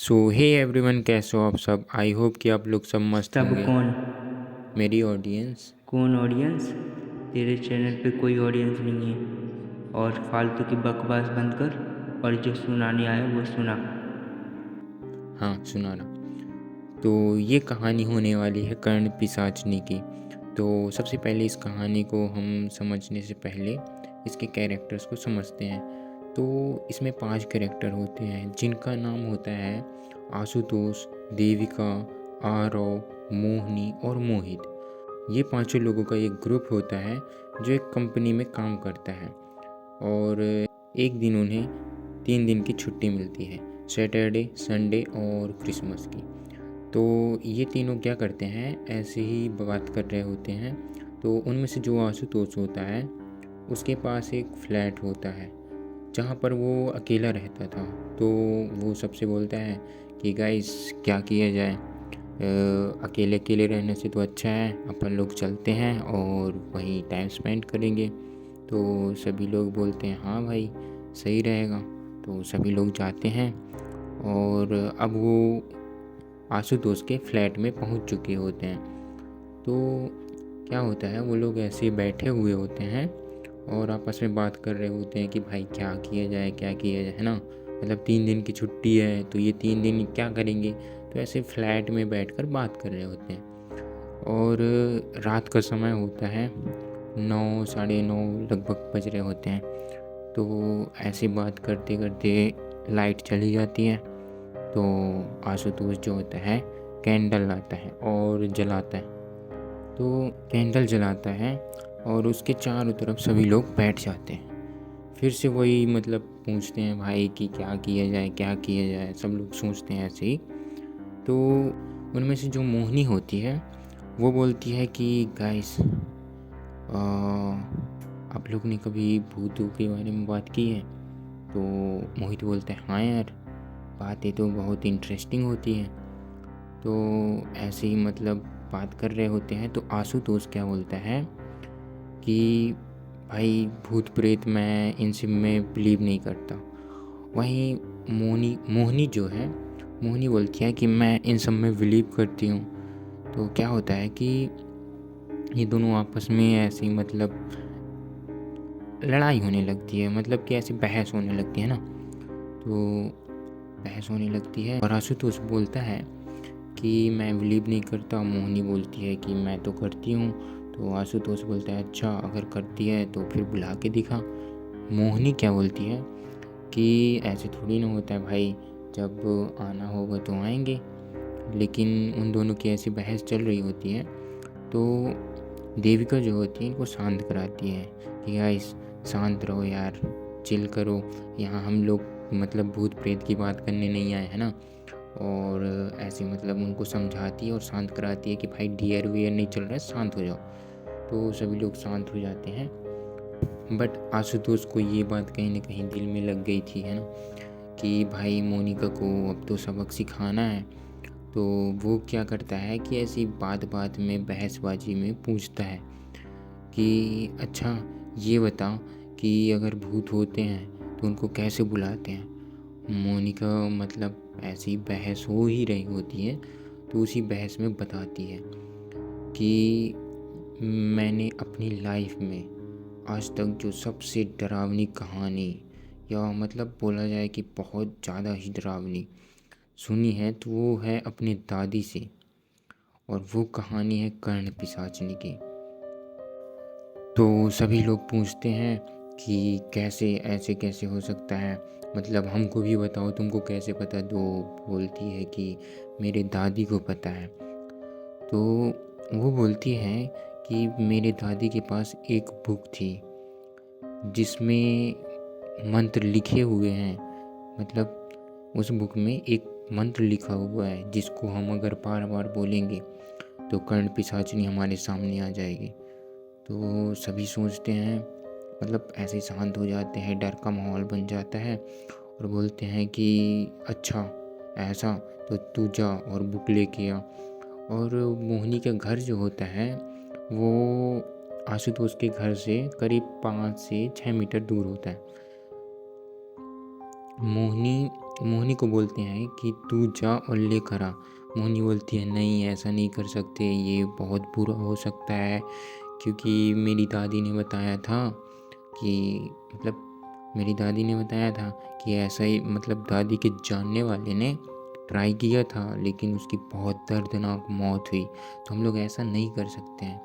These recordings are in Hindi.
सो हे एवरीवन, कैसे हो आप सब। आई होप कि आप लोग सब मस्त सब होंगे। कौन? मेरी ऑडियंस। कौन ऑडियंस? तेरे चैनल पे कोई ऑडियंस नहीं है। और फालतू की बकवास बंद कर और जो सुनाने आया वो सुना। हाँ, सुना ना। तो ये कहानी होने वाली है कर्ण पिशाचनी की। तो सबसे पहले इस कहानी को हम समझने से पहले इसके कैरेक्टर्स को समझते हैं। तो इसमें 5 कैरेक्टर होते हैं जिनका नाम होता है आशुतोष, देविका, आरव, मोहिनी और मोहित। ये पांचों लोगों का एक ग्रुप होता है जो एक कंपनी में काम करता है। और एक दिन उन्हें 3 दिन की छुट्टी मिलती है, सैटरडे, संडे और क्रिसमस की। तो ये तीनों क्या करते हैं, ऐसे ही बात कर रहे होते हैं। तो उनमें से जो आशुतोष होता है उसके पास एक फ्लैट होता है जहाँ पर वो अकेला रहता था। तो वो सबसे बोलता है कि गाइस, क्या किया जाए, अकेले अकेले रहने से तो अच्छा है अपन लोग चलते हैं और वहीं टाइम स्पेंड करेंगे। तो सभी लोग बोलते हैं हाँ भाई, सही रहेगा। तो सभी लोग जाते हैं और अब वो आशुतोष के फ्लैट में पहुंच चुके होते हैं। तो क्या होता है, वो लोग ऐसे बैठे हुए होते हैं और आपस में बात कर रहे होते हैं कि भाई क्या किया जाए, क्या किया जाए, है ना। मतलब 3 दिन की छुट्टी है तो ये 3 दिन क्या करेंगे। तो ऐसे फ्लैट में बैठकर बात कर रहे होते हैं। और रात का समय होता है, 9 साढ़े 9 लगभग बज रहे होते हैं। तो ऐसी बात करते करते लाइट चली जाती है। तो आशुतोष जो होता है कैंडल लाता है और जलाता है। तो कैंडल जलाता है और उसके चारों तरफ सभी लोग बैठ जाते हैं। फिर से वही मतलब पूछते हैं भाई कि क्या किया जाए, क्या किया जाए, सब लोग सोचते हैं ऐसे ही। तो उनमें से जो मोहिनी होती है वो बोलती है कि गाइस, आप लोग ने कभी भूतों के बारे में बात की है। तो मोहित बोलता है हाँ यार, बातें तो बहुत इंटरेस्टिंग होती हैं। तो ऐसे ही मतलब बात कर रहे होते हैं। तो आशुतोष क्या बोलता है कि भाई भूत प्रेत मैं इन सब में बिलीव नहीं करता। वहीं मोहिनी जो है, मोहिनी बोलती है कि मैं इन सब में बिलीव करती हूँ। तो क्या होता है कि ये दोनों आपस में ऐसे ही मतलब लड़ाई होने लगती है, मतलब कि ऐसी बहस होने लगती है ना। तो बहस होने लगती है और आशुतोष बोलता है कि मैं बिलीव नहीं करता। मोहिनी बोलती है कि मैं तो करती हूँ। तो आशुतोष बोलता है अच्छा, अगर करती है तो फिर बुला के दिखा। मोहिनी क्या बोलती है कि ऐसे थोड़ी ना होता है भाई, जब आना होगा तो आएंगे। लेकिन उन दोनों की ऐसी बहस चल रही होती है। तो देविका जो होती है इनको शांत कराती है कि गाइस शांत रहो यार, चिल करो। यहाँ हम लोग मतलब भूत प्रेत की बात करने नहीं आए हैं ना। और ऐसे मतलब उनको समझाती है और शांत कराती है कि भाई डियर वियर नहीं चल रहा है, शांत हो जाओ। तो सभी लोग शांत हो जाते हैं। बट आशुतोष को ये बात कहीं ना कहीं दिल में लग गई थी, है ना, कि भाई मोनिका को अब तो सबक सिखाना है। तो वो क्या करता है कि ऐसी बात बात में बहसबाजी में पूछता है कि अच्छा ये बताओ कि अगर भूत होते हैं तो उनको कैसे बुलाते हैं। मोनिका मतलब ऐसी बहस हो ही रही होती है तो उसी बहस में बताती है कि मैंने अपनी लाइफ में आज तक जो सबसे डरावनी कहानी, या मतलब बोला जाए कि बहुत ज़्यादा ही डरावनी सुनी है, तो वो है अपनी दादी से। और वो कहानी है कर्ण पिशाचनी की। तो सभी लोग पूछते हैं कि कैसे, ऐसे कैसे हो सकता है, मतलब हमको भी बताओ, तुमको कैसे पता। तो बोलती है कि मेरे दादी को पता है। तो वो बोलती है कि मेरे दादी के पास एक बुक थी जिसमें मंत्र लिखे हुए हैं। मतलब उस बुक में एक मंत्र लिखा हुआ है जिसको हम अगर बार बार बोलेंगे तो कर्ण पिशाचिनी हमारे सामने आ जाएगी। तो सभी सोचते हैं, मतलब ऐसे शांत हो जाते हैं, डर का माहौल बन जाता है और बोलते हैं कि अच्छा ऐसा, तो तू जा और बुक लेके आ। और मोहिनी का घर जो होता है वो आशुतोष के घर से करीब 5 से 6 मीटर दूर होता है। मोहिनी तो मोहिनी को बोलते हैं कि तू जा और लेकर आ। मोहिनी बोलती है नहीं, ऐसा नहीं कर सकते, ये बहुत बुरा हो सकता है, क्योंकि मेरी दादी ने बताया था कि मेरी दादी ने बताया था कि ऐसा ही दादी के जानने वाले ने ट्राई किया था, लेकिन उसकी बहुत दर्दनाक मौत हुई, तो हम लोग ऐसा नहीं कर सकते हैं।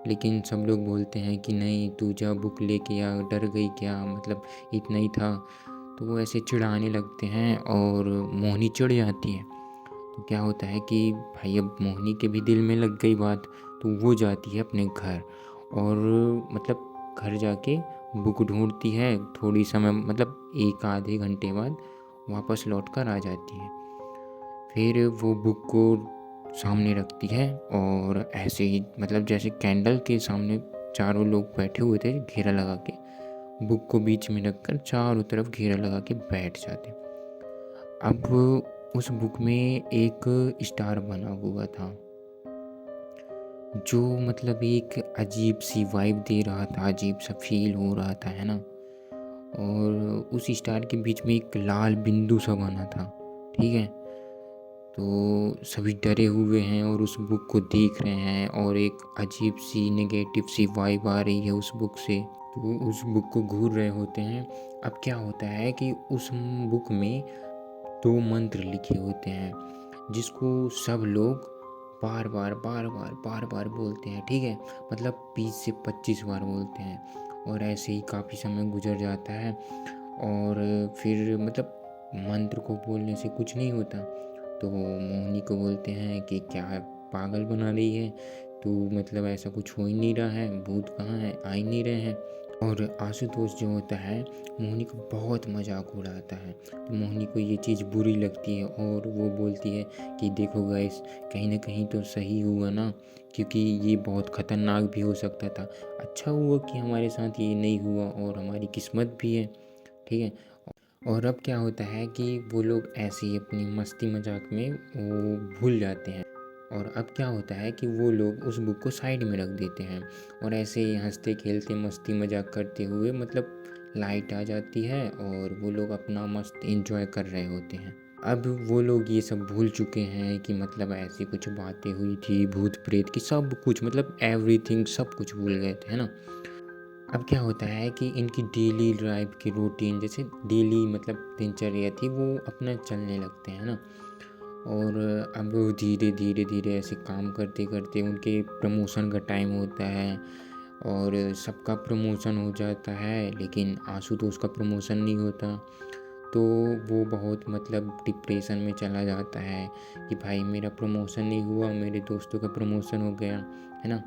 लेकिन सब लोग बोलते हैं कि नहीं, तू जा बुक लेके आ, डर गई क्या, इतना ही था। तो वो ऐसे चिढ़ाने लगते हैं और मोहिनी चिढ़ जाती है। तो क्या होता है कि भाई अब मोहिनी के भी दिल में लग गई बात, तो वो जाती है अपने घर और घर जाके बुक ढूंढती है। थोड़ी समय एक आधे घंटे बाद वापस लौट कर आ जाती है। फिर वो बुक को सामने रखती है और ऐसे ही जैसे कैंडल के सामने चारों लोग बैठे हुए थे घेरा लगा के, बुक को बीच में रखकर चारों तरफ घेरा लगा के बैठ जाते। अब उस बुक में एक स्टार बना हुआ था जो एक अजीब सी वाइब दे रहा था, अजीब सा फील हो रहा था, है ना। और उस स्टार के बीच में एक लाल बिंदु सा बना था, ठीक है। तो सभी डरे हुए हैं और उस बुक को देख रहे हैं और एक अजीब सी नेगेटिव सी वाइब आ रही है उस बुक से। तो उस बुक को घूर रहे होते हैं। अब क्या होता है कि उस बुक में 2 मंत्र लिखे होते हैं जिसको सब लोग बार बार बोलते हैं, ठीक है। 20 से 25 बार बोलते हैं और ऐसे ही काफ़ी समय गुजर जाता है और फिर मंत्र को बोलने से कुछ नहीं होता। तो मोहिनी को बोलते हैं कि क्या पागल बना रही है तू, ऐसा कुछ हो ही नहीं रहा है, भूत कहाँ है, आ ही नहीं रहे हैं। और आशुतोष जो होता है मोहिनी को बहुत मजाक उड़ाता है। तो मोहिनी को ये चीज़ बुरी लगती है और वो बोलती है कि देखो गाइस, कहीं ना कहीं तो सही हुआ ना, क्योंकि ये बहुत ख़तरनाक भी हो सकता था। अच्छा हुआ कि हमारे साथ ये नहीं हुआ और हमारी किस्मत भी है, ठीक है। और अब क्या होता है कि वो लोग ऐसे ही अपनी मस्ती मजाक में वो भूल जाते हैं। और अब क्या होता है कि वो लोग उस बुक को साइड में रख देते हैं और ऐसे ही हंसते खेलते मस्ती मजाक करते हुए लाइट आ जाती है और वो लोग अपना मस्त एंजॉय कर रहे होते हैं। अब वो लोग ये सब भूल चुके हैं कि ऐसी कुछ बातें हुई थी भूत प्रेत की, सब कुछ एवरीथिंग सब कुछ भूल गए थे, है ना। अब क्या होता है कि इनकी डेली लाइफ की रूटीन, जैसे डेली दिनचर्या थी, वो अपना चलने लगते हैं ना। और अब धीरे धीरे धीरे ऐसे काम करते करते उनके प्रमोशन का टाइम होता है और सबका प्रमोशन हो जाता है, लेकिन आशुतोष का प्रमोशन नहीं होता। तो वो बहुत डिप्रेशन में चला जाता है कि भाई मेरा प्रमोशन नहीं हुआ, मेरे दोस्तों का प्रमोशन हो गया, है ना।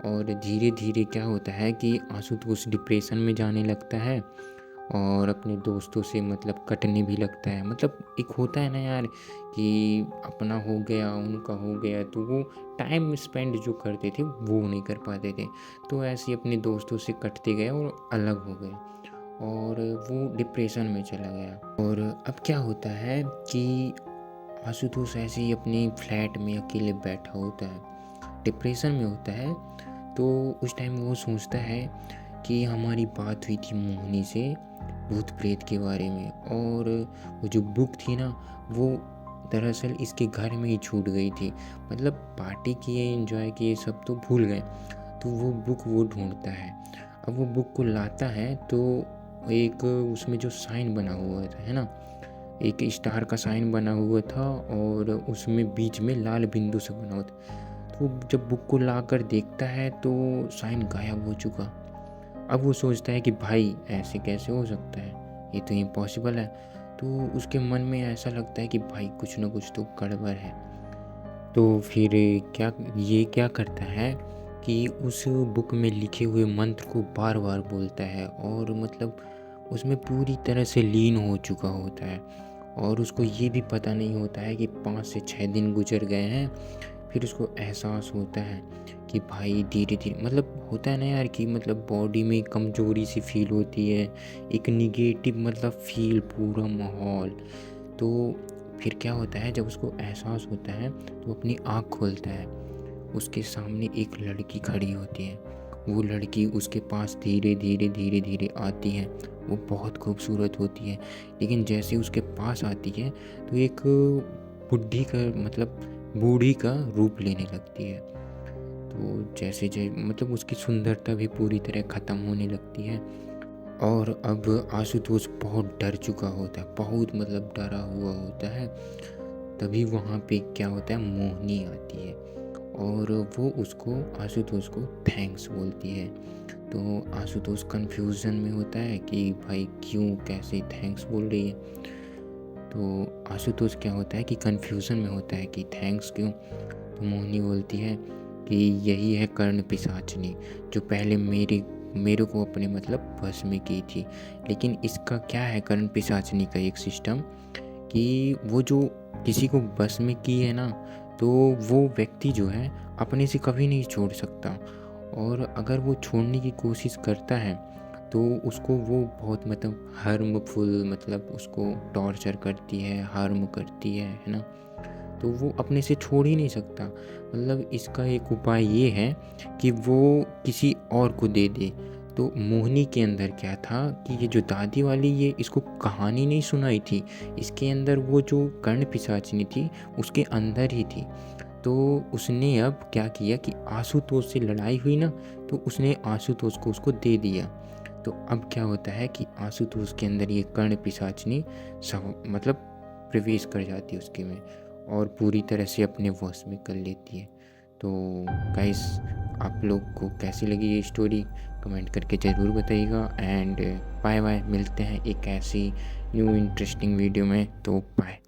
और धीरे धीरे क्या होता है कि आशुतोष डिप्रेशन में जाने लगता है और अपने दोस्तों से कटने भी लगता है। एक होता है ना यार कि अपना हो गया उनका हो गया, तो वो टाइम स्पेंड जो करते थे वो नहीं कर पाते थे। तो ऐसे ही अपने दोस्तों से कटते गए और अलग हो गए और वो डिप्रेशन में चला गया। और अब क्या होता है कि आशुतोष ऐसे ही अपनी फ्लैट में अकेले बैठा होता है, डिप्रेशन में होता है। तो उस टाइम वो सोचता है कि हमारी बात हुई थी मोहिनी से भूत प्रेत के बारे में, और वो जो बुक थी ना वो दरअसल इसके घर में ही छूट गई थी। पार्टी किए, एंजॉय किए, सब तो भूल गए। तो वो बुक वो ढूंढता है। अब वो बुक को लाता है तो एक उसमें जो साइन बना हुआ था, है ना, एक स्टार का साइन बना हुआ था और उसमें बीच में लाल बिंदु से बना हुआ था। तो जब बुक को लाकर देखता है तो साइन गायब हो चुका। अब वो सोचता है कि भाई ऐसे कैसे हो सकता है, ये तो इम्पॉसिबल है। तो उसके मन में ऐसा लगता है कि भाई कुछ ना कुछ तो गड़बड़ है। तो फिर क्या करता है कि उस बुक में लिखे हुए मंत्र को बार बार बोलता है और उसमें पूरी तरह से लीन हो चुका होता है और उसको ये भी पता नहीं होता है कि 5 से 6 दिन गुजर गए हैं। फिर उसको एहसास होता है कि भाई धीरे धीरे होता है ना यार कि बॉडी में कमजोरी सी फील होती है, एक निगेटिव फील पूरा माहौल। तो फिर क्या होता है, जब उसको एहसास होता है तो अपनी आँख खोलता है। उसके सामने एक लड़की खड़ी होती है। वो लड़की उसके पास धीरे धीरे धीरे धीरे आती है वो बहुत खूबसूरत होती है। लेकिन जैसे उसके पास आती है तो एक बुड्ढी का मतलब बूढ़ी का रूप लेने लगती है। तो जैसे मतलब उसकी सुंदरता भी पूरी तरह ख़त्म होने लगती है। और अब आशुतोष बहुत डर चुका होता है, बहुत मतलब डरा हुआ होता है। तभी वहाँ पे क्या होता है, मोहिनी आती है और वो उसको आशुतोष को थैंक्स बोलती है। तो आशुतोष कन्फ्यूज़न में होता है कि भाई क्यों, कैसे थैंक्स बोल रही है। तो आशुतोष क्या होता है कि कन्फ्यूज़न में होता है कि थैंक्स क्यों। तो मोहिनी बोलती है कि यही है कर्ण पिशाचिनी, जो पहले मेरे को अपने मतलब बस में की थी। लेकिन इसका क्या है, कर्ण पिशाचिनी का एक सिस्टम कि वो जो किसी को बस में की है ना, तो वो व्यक्ति जो है अपने से कभी नहीं छोड़ सकता। और अगर वो छोड़ने की कोशिश करता है तो उसको वो बहुत मतलब हार्मफुल, मतलब उसको टॉर्चर करती है, हार्म करती है ना। तो वो अपने से छोड़ ही नहीं सकता। मतलब इसका एक उपाय ये है कि वो किसी और को दे दे। तो मोहिनी के अंदर क्या था कि ये जो दादी वाली, ये इसको कहानी नहीं सुनाई थी, इसके अंदर वो जो कर्ण पिशाचिनी थी उसके अंदर ही थी। तो उसने अब क्या किया कि आशुतोष से लड़ाई हुई ना, तो उसने आशुतोष को उसको दे दिया। तो अब क्या होता है कि आशुतोष के अंदर ये कर्ण पिशाचिनी सब मतलब प्रवेश कर जाती है उसके में और पूरी तरह से अपने वश में कर लेती है। तो गाइस, आप लोग को कैसी लगी ये स्टोरी कमेंट करके ज़रूर बताइएगा। एंड बाय बाय, मिलते हैं एक ऐसी न्यू इंटरेस्टिंग वीडियो में। तो बाय।